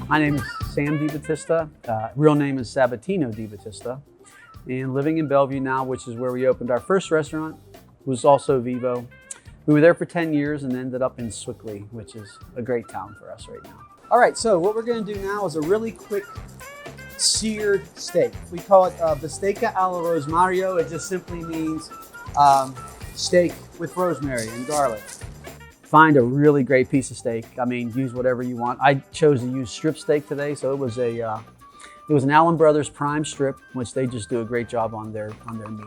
My name is Sam DiBattista. Real name is Sabatino DiBattista. And living in Bellevue now, which is where we opened our first restaurant, was also Vivo. We were there for 10 years and ended up in Swickley, which is a great town for us right now. All right, so what we're gonna do now is a really quick seared steak. We call it Bistecca alla Rosmario. It just simply means steak with rosemary and garlic. Find a really great piece of steak. I mean, use whatever you want. I chose to use strip steak today, so it was an Allen Brothers prime strip, which they just do a great job on their meat.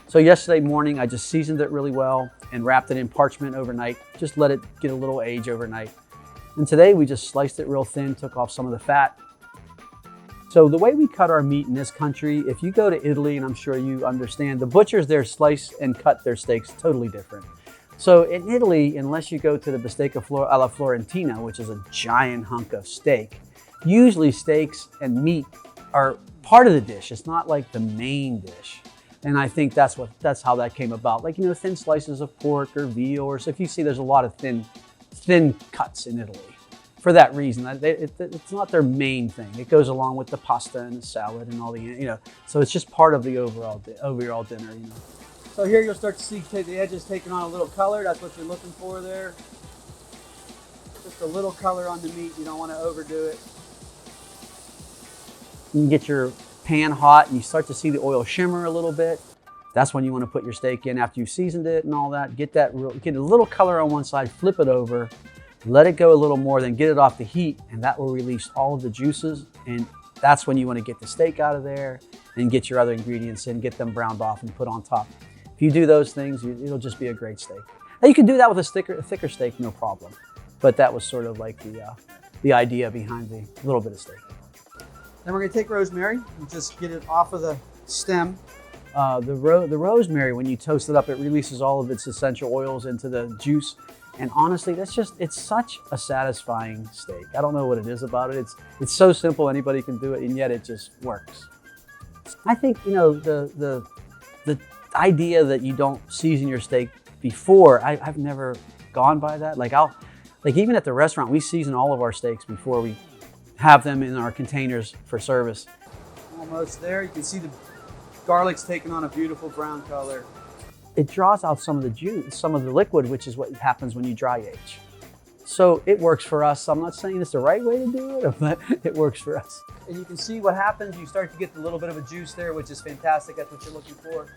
So yesterday morning, I just seasoned it really well and wrapped it in parchment overnight. Just let it get a little age overnight. And today we just sliced it real thin, took off some of the fat. So the way we cut our meat in this country, if you go to Italy, and I'm sure you understand, the butchers there slice and cut their steaks totally different. So in Italy, unless you go to the Bistecca alla Florentina, which is a giant hunk of steak, usually steaks and meat are part of the dish. It's not like the main dish. And I think that's how that came about. Like, you know, thin slices of pork or veal, or so if you see there's a lot of thin cuts in Italy. For that reason, it's not their main thing. It goes along with the pasta and the salad and all the, you know, so it's just part of the overall dinner, you know. So here you'll start to see the edges taking on a little color. That's what you're looking for there. Just a little color on the meat. You don't want to overdo it. You can get your pan hot and you start to see the oil shimmer a little bit. That's when you want to put your steak in after you've seasoned it and all that. Get a little color on one side, flip it over, let it go a little more, then get it off the heat, and that will release all of the juices. And that's when you want to get the steak out of there and get your other ingredients in, get them browned off and put on top. If you do those things, it'll just be a great steak. Now you can do that with a thicker steak, no problem. But that was sort of like the idea behind the little bit of steak. Then we're gonna take rosemary and just get it off of the stem. The rosemary, when you toast it up, it releases all of its essential oils into the juice. And honestly, it's such a satisfying steak. I don't know what it is about it. It's so simple, anybody can do it, and yet it just works. I think, you know, the idea that you don't season your steak before, I've never gone by that. Like even at the restaurant, we season all of our steaks before we have them in our containers for service. Almost there. You can see the garlic's taking on a beautiful brown color. It draws out some of the juice, some of the liquid, which is what happens when you dry age. So it works for us. I'm not saying it's the right way to do it, but it works for us. And you can see what happens. You start to get a little bit of a juice there, which is fantastic. That's what you're looking for.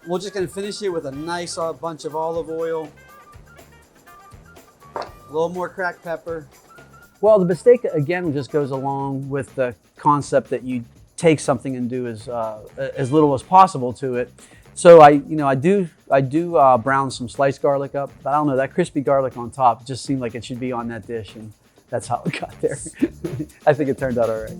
We're just gonna finish it with a nice bunch of olive oil, a little more cracked pepper. Well, the Bistecca, again, just goes along with the concept that you take something and do as little as possible to it. So I do brown some sliced garlic up, but I don't know, that crispy garlic on top just seemed like it should be on that dish, and that's how it got there. I think it turned out all right.